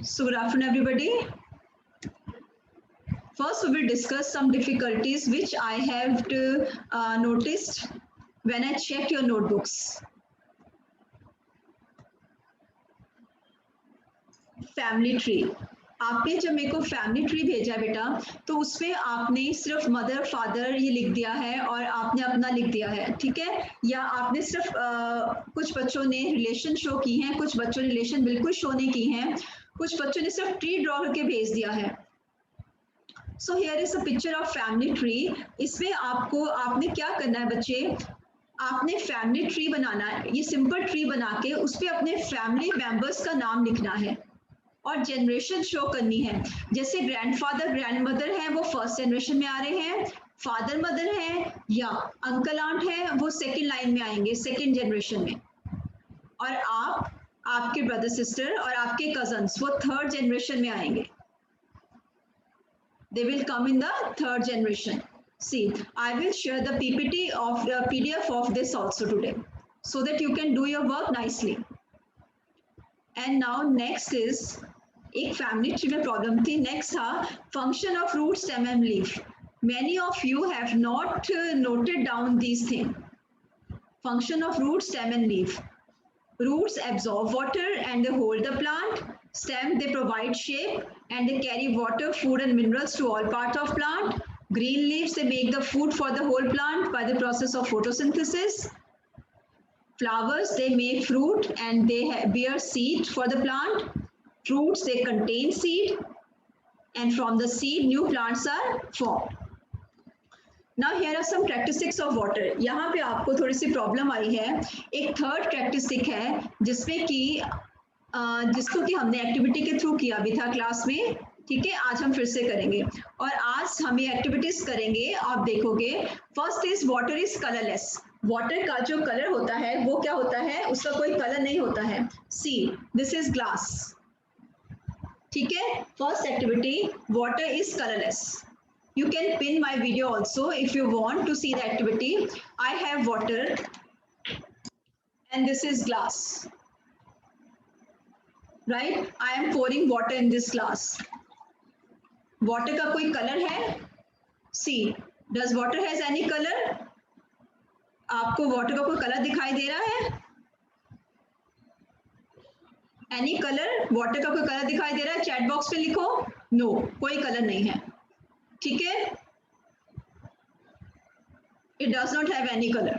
So good afternoon, everybody. First, we will discuss some difficulties which I have noticed when I checked your notebooks. Family tree, आपने जब मेरे को family tree भेजा बेटा, तो उसमें आपने सिर्फ मदर फादर ये लिख दिया है और आपने अपना लिख दिया है, ठीक है। या आपने सिर्फ कुछ बच्चों ने रिलेशन शो की हैं, कुछ बच्चों ने रिलेशन बिल्कुल शो नहीं की हैं, कुछ बच्चों ने सिर्फ ट्री ड्रॉ करके भेज दिया है। So here is a picture of family tree. इसमें आपने क्या करना है बच्चे, आपने फैमिली ट्री बनाना है। ये सिंपल ट्री बना के उस पर अपने फैमिली मेंबर्स का नाम लिखना है और जनरेशन शो करनी है। जैसे ग्रैंडफादर ग्रैंडमदर है वो फर्स्ट जनरेशन में आ रहे हैं, फादर मदर है या अंकल आंट है वो सेकंड लाइन में आएंगे, सेकंड जनरेशन में। और आप, आपके ब्रदर सिस्टर और आपके कजन्स वो थर्ड जनरेशन में आएंगे। They will come in the third generation. See, I will share the PPT of the PDF of this also today, so that you can do your work nicely. And now next is एक family tree में problem थी। Next था function of root stem and leaf. Many of you have not noted down these things. Function of root stem and leaf. Roots absorb water and they hold the plant. Stem, they provide shape and they carry water, food and minerals to all parts of plant. Green leaves, they make the food for the whole plant by the process of photosynthesis. Flowers, they make fruit and they bear seed for the plant. Fruits, they contain seed and from the seed new plants are formed. Now here are some characteristics of water. यहाँ पे आपको थोड़ी सी problem आई है। एक third characteristic है जिसमें कि जिसको कि हमने एक्टिविटी के थ्रू किया भी था क्लास में, ठीक है। आज हम फिर से करेंगे और आज हम ये एक्टिविटीज करेंगे। आप देखोगे first is water is colourless. Water का जो कलर होता है वो क्या होता है, उसका कोई कलर नहीं होता है। सी दिस इज ग्लास, ठीक है। First activity, water is colourless. You can pin my video also if you want to see the activity. I have water and this is glass, right? I am pouring water in this glass. Water का कोई color है? See, does water has any color? आपको water का कोई color दिखाई दे रहा है? Any color? Water का कोई color दिखाई दे रहा है? Chat box पे लिखो. No, कोई color नहीं है, ठीक है। It does not have any color.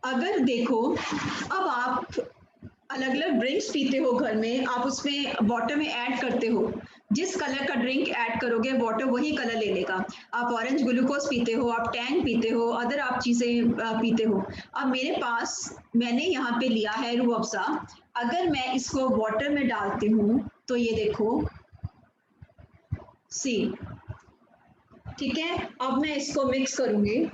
अगर देखो, अब आप अलग अलग ड्रिंक्स पीते हो घर में, आप उसमें वाटर में ऐड करते हो, जिस कलर का ड्रिंक ऐड करोगे वाटर वही कलर ले लेगा। आप ऑरेंज ग्लूकोज पीते हो, आप टैंग पीते हो, अदर आप चीज़ें पीते हो। अब मेरे पास, मैंने यहाँ पे लिया है रूह अफ़ज़ा। अगर मैं इसको वाटर में डालती हूँ तो ये देखो, सी, ठीक है। अब मैं इसको मिक्स करूँगी।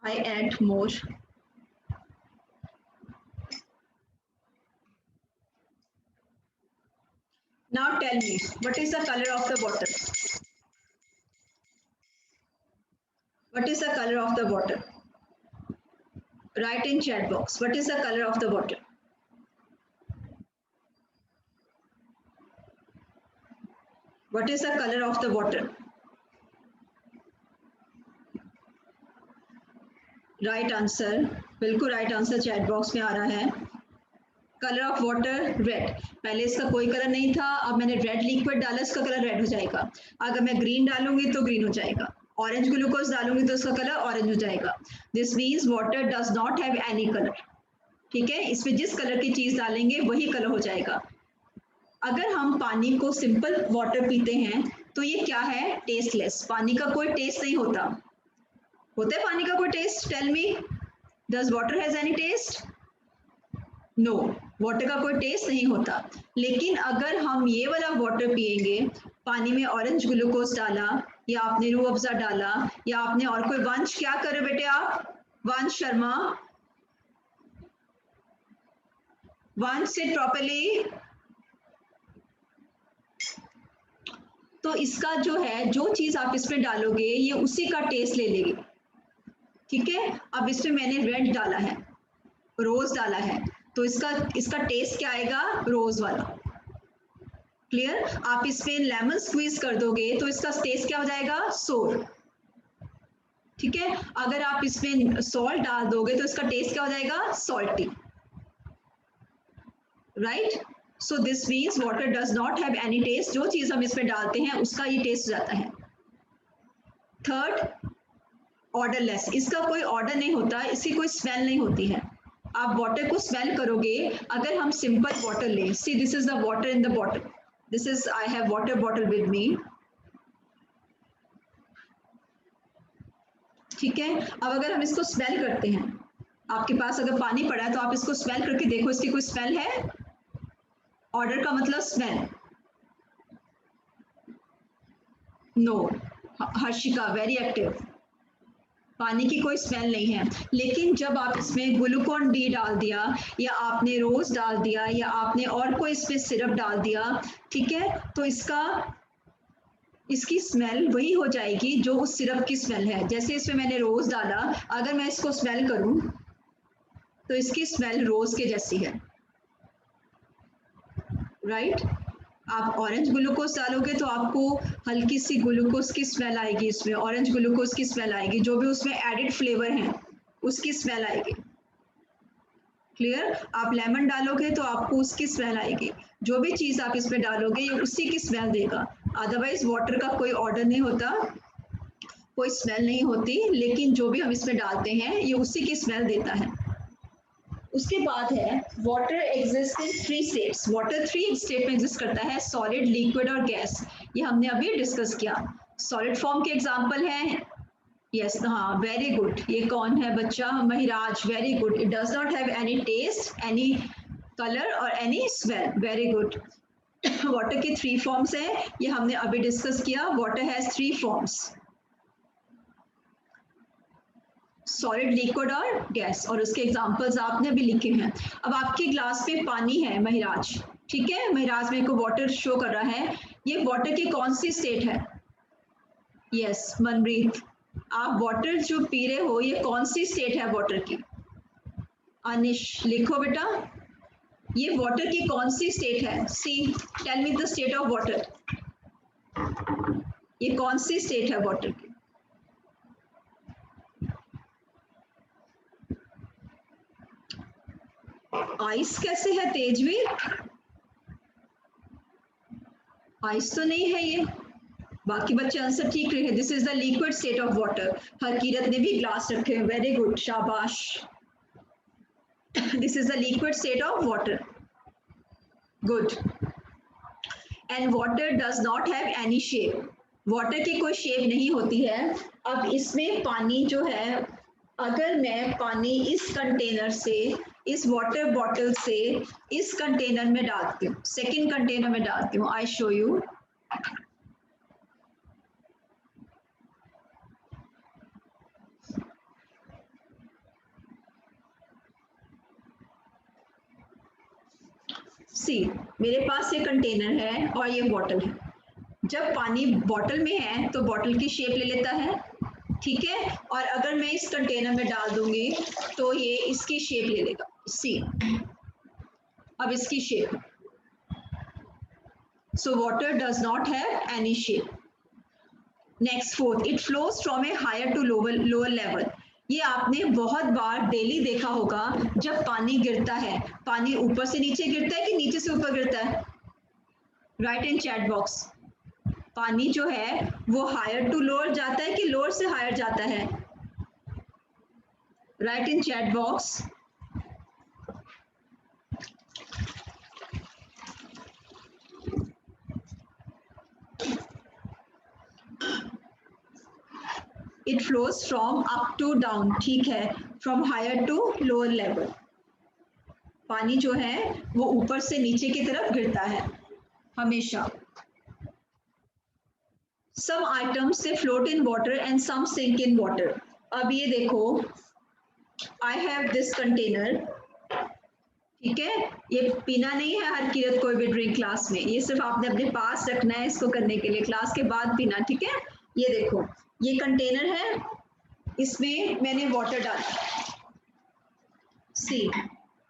I add more. Now tell me, what is the color of the water? What is the color of the water? Write in chat box. What is the color of the water? What is the color of the water? Right answer. बिल्कुल right answer chat box में आ रहा है। Colour of water rat. पहले इसका कोई colour नहीं था, अब मैंने रेड लिक्विड डाला, इसका कलर रेड हो जाएगा। अगर मैं ग्रीन डालूंगी तो ग्रीन हो जाएगा, ऑरेंज ग्लूकोज डालूंगी तो उसका कलर ऑरेंज हो जाएगा। This means water does not have any colour, ठीक है। इसमें जिस कलर की चीज डालेंगे वही कलर हो जाएगा। अगर हम पानी को सिंपल वाटर पीते हैं तो ये क्या है, टेस्टलेस। पानी का कोई टेस्ट नहीं होता। होता है पानी का कोई taste? Tell me, does water has any taste? No, water का कोई टेस्ट नहीं होता। लेकिन अगर हम ये वाला वाटर पिएंगे, पानी में ऑरेंज ग्लूकोज डाला या आपने रूह अफ़ज़ा डाला या आपने और कोई, वंश क्या करे बेटे आप, वंश शर्मा, वंश सिट प्रॉपर्ली। तो इसका जो है, जो चीज आप इसमें डालोगे ये उसी का टेस्ट ले लेगी। ठीक है, अब इसमें मैंने रेड डाला है, रोज डाला है, तो इसका इसका टेस्ट क्या आएगा, रोज वाला। क्लियर। आप इसमें लेमन स्क्वीज कर दोगे तो इसका टेस्ट क्या हो जाएगा, सोर। ठीक है, अगर आप इसमें सॉल्ट डाल दोगे तो इसका टेस्ट क्या हो जाएगा, salty. Right. So this means water does not have any taste, जो चीज हम इसमें डालते हैं उसका ये टेस्ट हो जाता है। थर्ड, ऑर्डरलेस, इसका कोई ऑर्डर नहीं होता, इसकी कोई स्मेल नहीं होती है। आप वाटर को स्मेल करोगे, अगर हम सिंपल वाटर लें, see this is the water in the bottle, this is, I have water bottle with me. ठीक है, अब अगर हम इसको स्मेल करते हैं, आपके पास अगर पानी पड़ा है तो आप इसको स्मेल करके देखो, इसकी कोई स्मेल है, ऑर्डर का मतलब smell, no. Harshika very active, पानी की कोई स्मेल नहीं है। लेकिन जब आप इसमें ग्लूकोन डी डाल दिया, या आपने रोज डाल दिया, या आपने और कोई इसमें सिरप डाल दिया, ठीक है, तो इसकी स्मेल वही हो जाएगी जो उस सिरप की स्मेल है। जैसे इसमें मैंने रोज डाला, अगर मैं इसको स्मेल करूं तो इसकी स्मेल रोज के जैसी है। राइट। आप ऑरेंज ग्लूकोज डालोगे तो आपको हल्की सी ग्लूकोज की स्मेल आएगी, इसमें ऑरेंज ग्लूकोज की स्मेल आएगी, जो भी उसमें एडिड फ्लेवर है उसकी स्मेल आएगी। क्लियर। आप लेमन डालोगे तो आपको उसकी स्मेल आएगी, जो भी चीज आप इसमें डालोगे ये उसी की स्मेल देगा। अदरवाइज वाटर का कोई ऑर्डर नहीं होता, कोई स्मेल नहीं होती, लेकिन जो भी हम इसमें डालते हैं ये उसी की स्मेल देता है। उसके बाद है water exist in 3 states. Water 3 state में एग्जिस्ट करता है, सॉलिड, लिक्विड और गैस। ये हमने अभी डिस्कस किया। सॉलिड फॉर्म के एग्जांपल हैं, यस, हाँ, वेरी गुड। ये कौन है बच्चा, Mahiraj, very good. It does not have any taste, any colour और any smell, very good. Water के 3 फॉर्म्स हैं, ये हमने अभी डिस्कस किया। Water has 3 forms, solid, liquid और गैस, और उसके एग्जांपल्स आपने भी लिखे हैं। अब आपके ग्लास में पानी है महिराज, ठीक है, महिराज मेरे को वाटर शो कर रहा है, ये वाटर की कौन सी स्टेट है, यस मनप्रीत, आप वाटर जो पी रहे हो ये कौन सी स्टेट है वाटर की, अनिश लिखो बेटा, ये वाटर की कौन सी स्टेट है, see tell me the state of water, ये कौन सी स्टेट है वाटर की, आइस कैसे है तेजवीर, आइस तो नहीं है ये, बाकी बच्चे आंसर ठीक रहे। This is the liquid state of water. Harkirat ने भी ग्लास रखे हैं, वेरी गुड, शाबाश। This is the liquid state of water, good. And water does not have any shape, water की कोई शेप नहीं होती है। अब इसमें पानी जो है, अगर मैं पानी इस कंटेनर से, इस वाटर बॉटल से इस कंटेनर में डालती हूँ, सेकेंड कंटेनर में डालती हूँ, आई शो यू। सी, मेरे पास ये कंटेनर है और ये बॉटल है। जब पानी बॉटल में है तो बॉटल की शेप ले लेता है, ठीक है, और अगर मैं इस कंटेनर में डाल दूंगी तो ये इसकी शेप ले लेगा। सी, अब इसकी shape, so water does not have any shape. Next fourth, it flows from a higher to lower level. ये आपने बहुत बार डेली देखा होगा, जब पानी गिरता है, पानी ऊपर से नीचे गिरता है कि नीचे से ऊपर गिरता है, राइट इन चैट बॉक्स। पानी जो है वो हायर टू लोअर जाता है कि लोअर से हायर जाता है, write in chat box. It flows from up to down, ठीक है, from higher to lower level. पानी जो है वो ऊपर से नीचे की तरफ गिरता है हमेशा। सम आइटम्स से float in water and some sink in water. अब ये देखो, आई हैव दिस कंटेनर, ठीक है, ये पीना नहीं है हर किरत कोई भी ड्रिंक क्लास में, ये सिर्फ आपने अपने पास रखना है इसको करने के लिए, क्लास के बाद पीना। ठीक है, ये देखो ये कंटेनर है, इसमें मैंने वाटर डाला, सी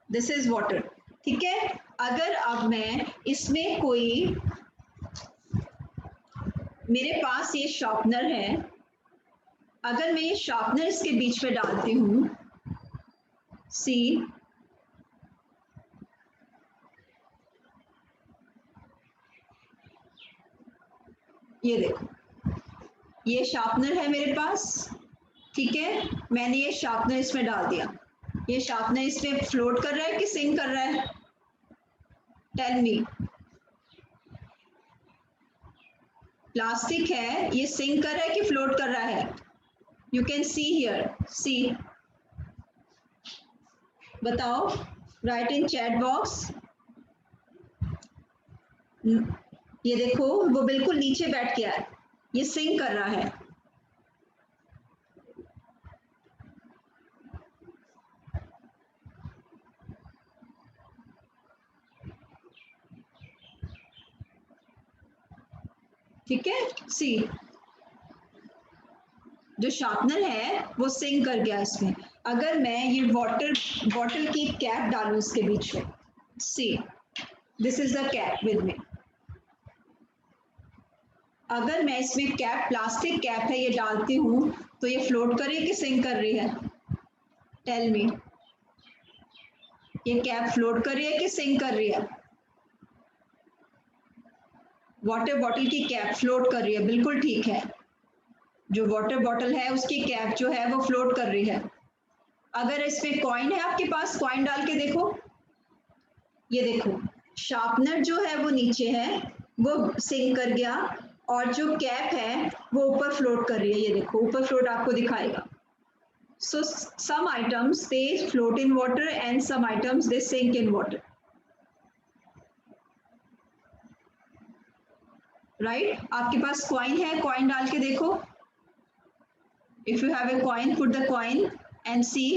दिस इज वाटर। ठीक है, अगर अब मैं इसमें कोई, मेरे पास ये शार्पनर है, अगर मैं ये शार्पनर इसके बीच में डालती हूँ, सी ये देखो ये शार्पनर है मेरे पास। ठीक है, मैंने ये शार्पनर इसमें डाल दिया, ये शार्पनर इसमें फ्लोट कर रहा है कि सिंक कर रहा है? Tell me. प्लास्टिक है, ये सिंक कर रहा है कि फ्लोट कर रहा है? यू कैन सी हियर, सी बताओ, राइट इन चैट बॉक्स। ये देखो वो बिल्कुल नीचे बैठ गया है, ये सिंक कर रहा है। ठीक है, सी जो शार्पनर है वो सिंक कर गया इसमें। अगर मैं ये वाटर बॉटल की कैप डालूं इसके बीच में, see this is the cap with me, अगर मैं इसमें कैप, प्लास्टिक कैप है ये डालती हूँ, तो ये फ्लोट कर रही है कि सिंक कर रही है? टेल मी, ये कैप फ्लोट कर रही है कि सिंक कर रही है? वाटर बॉटल की कैप फ्लोट कर रही है, बिल्कुल ठीक है, जो वाटर बॉटल है उसकी कैप जो है वो फ्लोट कर रही है। अगर इसमें कॉइन है आपके पास, कॉइन डाल के देखो, ये देखो शार्पनर जो है वो नीचे है, वो सिंक कर गया, और जो कैप है वो ऊपर फ्लोट कर रही है, ये देखो ऊपर फ्लोट आपको दिखाएगा। So some items they float in water and some items they sink in water, right? आपके पास कॉइन है, कॉइन डाल के देखो, if you have a coin put the coin and see,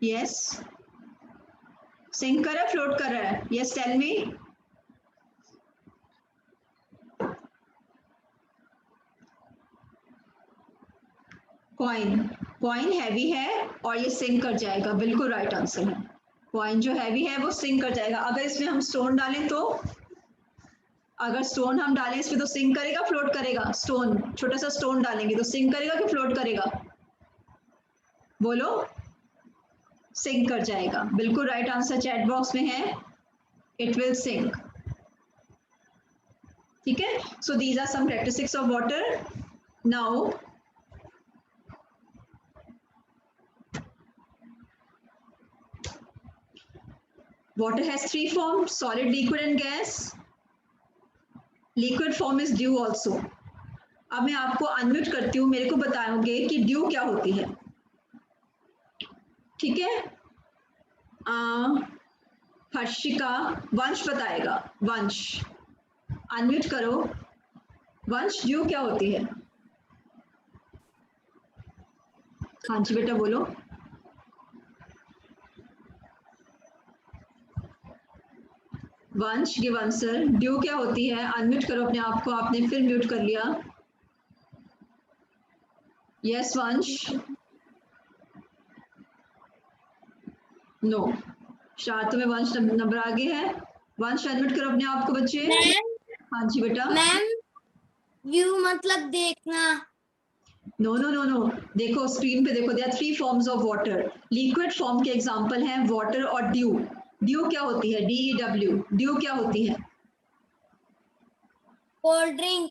yes sink कर रहा है, फ्लोट कर रहा है? Yes tell me. Coin, coin heavy है और ये सिंक कर जाएगा, बिल्कुल राइट आंसर है। कॉइन जो हैवी है वो सिंक कर जाएगा। अगर इसमें हम स्टोन डालें तो, अगर स्टोन हम डालें इसमें तो सिंक करेगा, फ्लोट करेगा? स्टोन, छोटा सा स्टोन डालेंगे तो सिंक करेगा कि फ्लोट करेगा? बोलो, सिंक कर जाएगा, बिल्कुल राइट आंसर चैट बॉक्स में है, इट विल सिंक। ठीक है, so these are some characteristics of water. Now water has three forms: solid, liquid and gas. Liquid form is dew also. अब मैं आपको अनम्यूट करती हूँ, मेरे को बताओगे कि ड्यू क्या होती है? ठीक है, हर्षिका, वंश बताएगा, वंश अनम्यूट करो, वंश ड्यू क्या होती है? हाँ जी बेटा बोलो। वंश गिव आंसर, ड्यू क्या होती है? अनम्यूट करो अपने आप को, आपने फिर म्यूट कर लिया। यस वंश, नो, शायद तुम्हें वंश नंबर आगे है। वंश अनम्यूट करो अपने आप को बच्चे। हाँ जी बेटा। मैम व्यू मतलब देखना। नो नो नो नो, देखो स्क्रीन पे देखो, there are three forms of water. Liquid form के एग्जांपल हैं वाटर और ड्यू। ड्यू क्या होती है? DEW, ड्यू क्या होती है? Cold drink.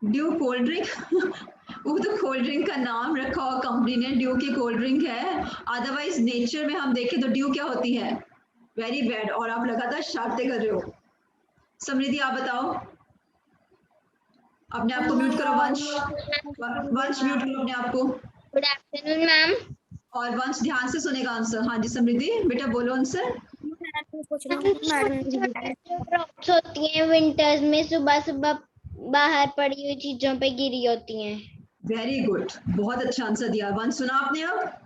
Dew cold drink वो तो कोल्ड ड्रिंक का नाम रखा हुआ कंपनी ने, ड्यू की कोल्ड ड्रिंक है। अदरवाइज नेचर में हम देखें तो ड्यू क्या होती है? वेरी बैड, और आप लगातार शरारतें कर रहे हो। समृद्धि आप बताओ, अपने आप को म्यूट करो। वंश, वंश म्यूट करो अपने आप को। Good afternoon ma'am. और वंश ध्यान से सुनेगा आंसर। हाँ जी समृद्धि बेटा बोलो आंसर। ड्रॉप्स होती हैं विंटर्स में, सुबह सुबह बाहर पड़ी हुई चीजों पे गिरी होती हैं। वेरी गुड, बहुत अच्छा आंसर दिया। वन सुना आपने। अब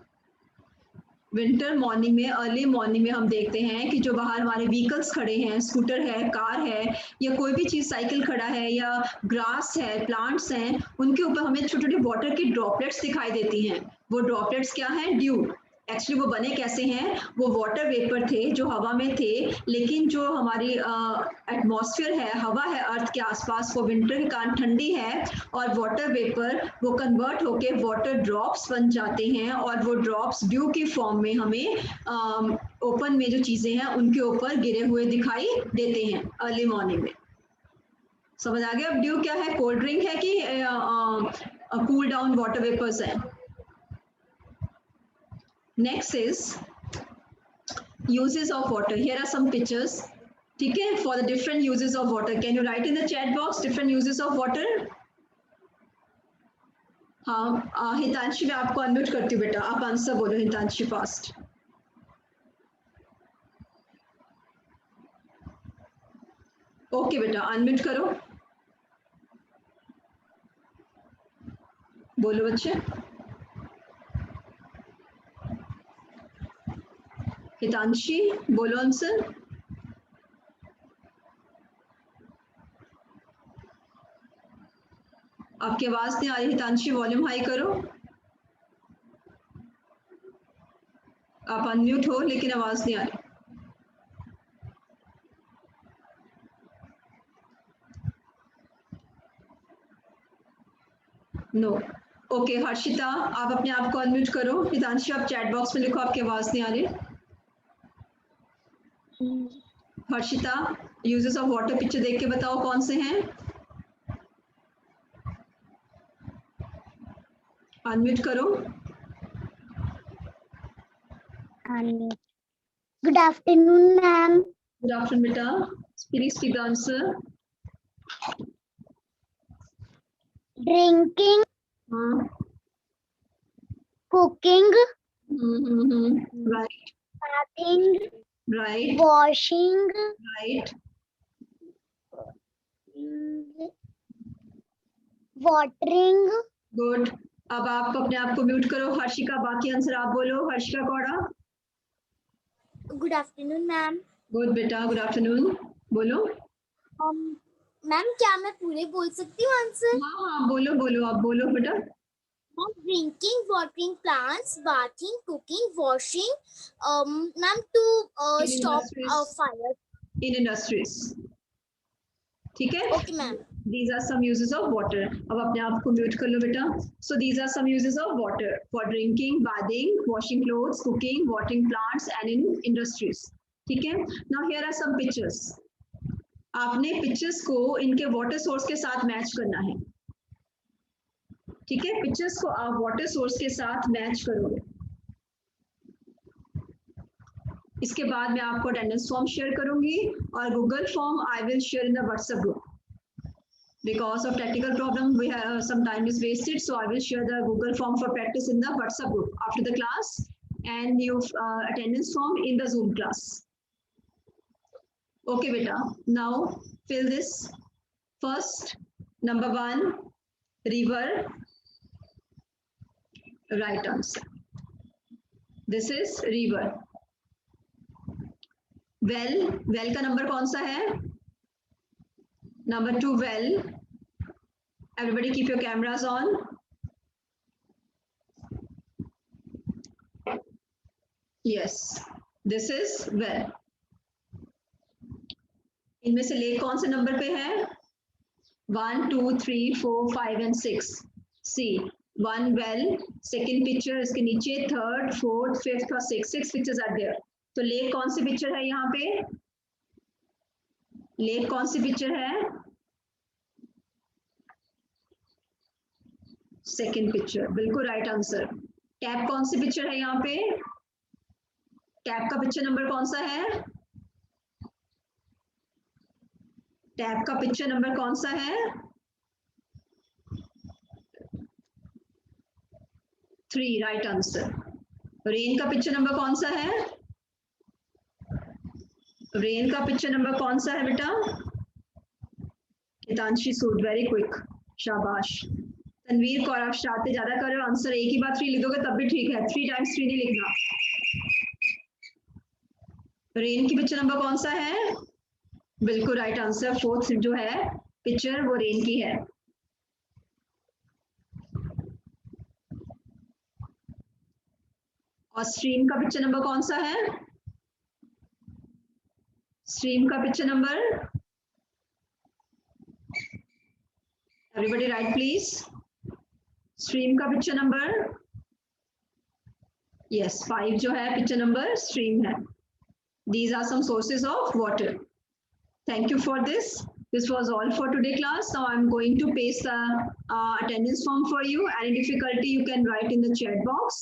विंटर मॉर्निंग में, अर्ली मॉर्निंग में हम देखते हैं कि जो बाहर हमारे व्हीकल्स खड़े हैं, स्कूटर है, कार है, या कोई भी चीज, साइकिल खड़ा है, या ग्रास है, प्लांट्स हैं, उनके ऊपर हमें छोटे छोटे वाटर की ड्रॉपलेट्स दिखाई देती हैं। वो ड्रॉपलेट्स क्या हैं? ड्यू। एक्चुअली वो बने कैसे हैं? वो वाटर वेपर थे जो हवा में थे, लेकिन जो हमारी एटमॉस्फेयर है, हवा है अर्थ के आसपास, वो विंटर के कारण ठंडी है, और वाटर वेपर वो कन्वर्ट होके वाटर ड्रॉप्स बन जाते हैं, और वो ड्रॉप्स ड्यू की फॉर्म में हमें ओपन में जो चीजें हैं उनके ऊपर गिरे हुए दिखाई देते हैं अर्ली मॉर्निंग में। समझ आ गया? अब ड्यू क्या है? कोल्ड ड्रिंक है कि कूल डाउन वाटर वेपर्स है? Next is uses of water. Here are some pictures. ठीक है, for the different uses of water. Can you write in the chat box different uses of water? हाँ, हितांशी, मैं आपको unmute करती हूँ बेटा, आप आंसर बोलो हितांशी फास्ट। ओके बेटा, अनम्यूट करो, बोलो बच्चे। हितांशी बोलो आंसर। आपकी आवाज नहीं आ रही हितांशी, वॉल्यूम हाई करो। आप अनम्यूट हो लेकिन आवाज नहीं आ रही। नो। ओके हर्षिता, आप अपने आप को अनम्यूट करो। हितांशी, आप चैट बॉक्स में लिखो आपकी आवाज नहीं आ रही। Harshita, uses of water picture देख के बताओ कौन से हैं। अनम्यूट करो। Good afternoon, ma'am. Good afternoon बेटा, please speak the answer. Drinking, हाँ, cooking, right, bathing, right, washing, right, watering. Good. अब आप अपने आप को म्यूट करो। हर्षिका, बाकी आंसर आप बोलो। हर्षिका कौड़ा। Good afternoon, ma'am. गुड बेटा, गुड आफ्टरनून, बोलो। मैम क्या मैं पूरे बोल सकती हूँ आंसर? हाँ हाँ, बोलो बोलो, आप बोलो बेटा। Ma'am, drinking, watering plants, bathing, cooking, washing. Ma'am, to In stop industries. fire. In industries. ठीक है? Okay, ma'am. These are some uses of water. अब अपने आप को म्यूट कर लो बेटा। So these are some uses of water for drinking, bathing, washing clothes, cooking, watering plants, and in industries. ठीक है? Now here are some pictures. आपने pictures को इनके वाटर सोर्स के साथ मैच करना है। ठीक है, पिक्चर्स को आप वाटर सोर्स के साथ मैच करोगे। इसके बाद मैं आपको अटेंडेंस फॉर्म शेयर करूंगी, और Google form I will share in the WhatsApp group. Because of technical problem, we have some time is wasted, so I will share the Google form for practice in the WhatsApp group after the class, and your attendance form in the Zoom class. Okay, beta. Now fill this. First, number 1, river. Right answer. This is river. Well, well का number कौन सा है? Number 2, well. Everybody keep your cameras on. Yes, this is well. इनमें से lake कौन से number पे है? 1, 2, 3, 4, 5 and 6. See, 1 well, second picture इसके नीचे, third, fourth, fifth और six pictures are there. तो लेक कौन सी पिक्चर है यहाँ पे? लेक कौन सी पिक्चर है? सेकेंड पिक्चर, बिल्कुल राइट आंसर। टैप कौन सी पिक्चर है यहाँ पे? टैप का पिक्चर नंबर कौन सा है? टैप का पिक्चर नंबर कौन सा है? 3, राइट आंसर। रेन का पिक्चर नंबर कौन सा है? रेन का पिक्चर नंबर कौन सा है बेटा? हितांशी सूद, वेरी क्विक, शाबाश। तनवीर कौर, आप शरारतें ज्यादा कर रहे हो, आंसर एक ही बार 3 लिख दोगे तब भी ठीक है, 3 टाइम्स 3 नहीं लिखना। रेन की पिक्चर नंबर कौन सा है? बिल्कुल राइट आंसर, 4th जो है पिक्चर वो रेन की है। और स्ट्रीम का पिक्चर नंबर कौन सा है? स्ट्रीम का picture number, everybody right please. Stream का पिक्चर नंबर, यस 5 जो है पिक्चर नंबर स्ट्रीम है। These are some sources of water. Thank you for this. This was all for today class. Now I'm going to paste the attendance form for you. Any difficulty you can write in the chat box.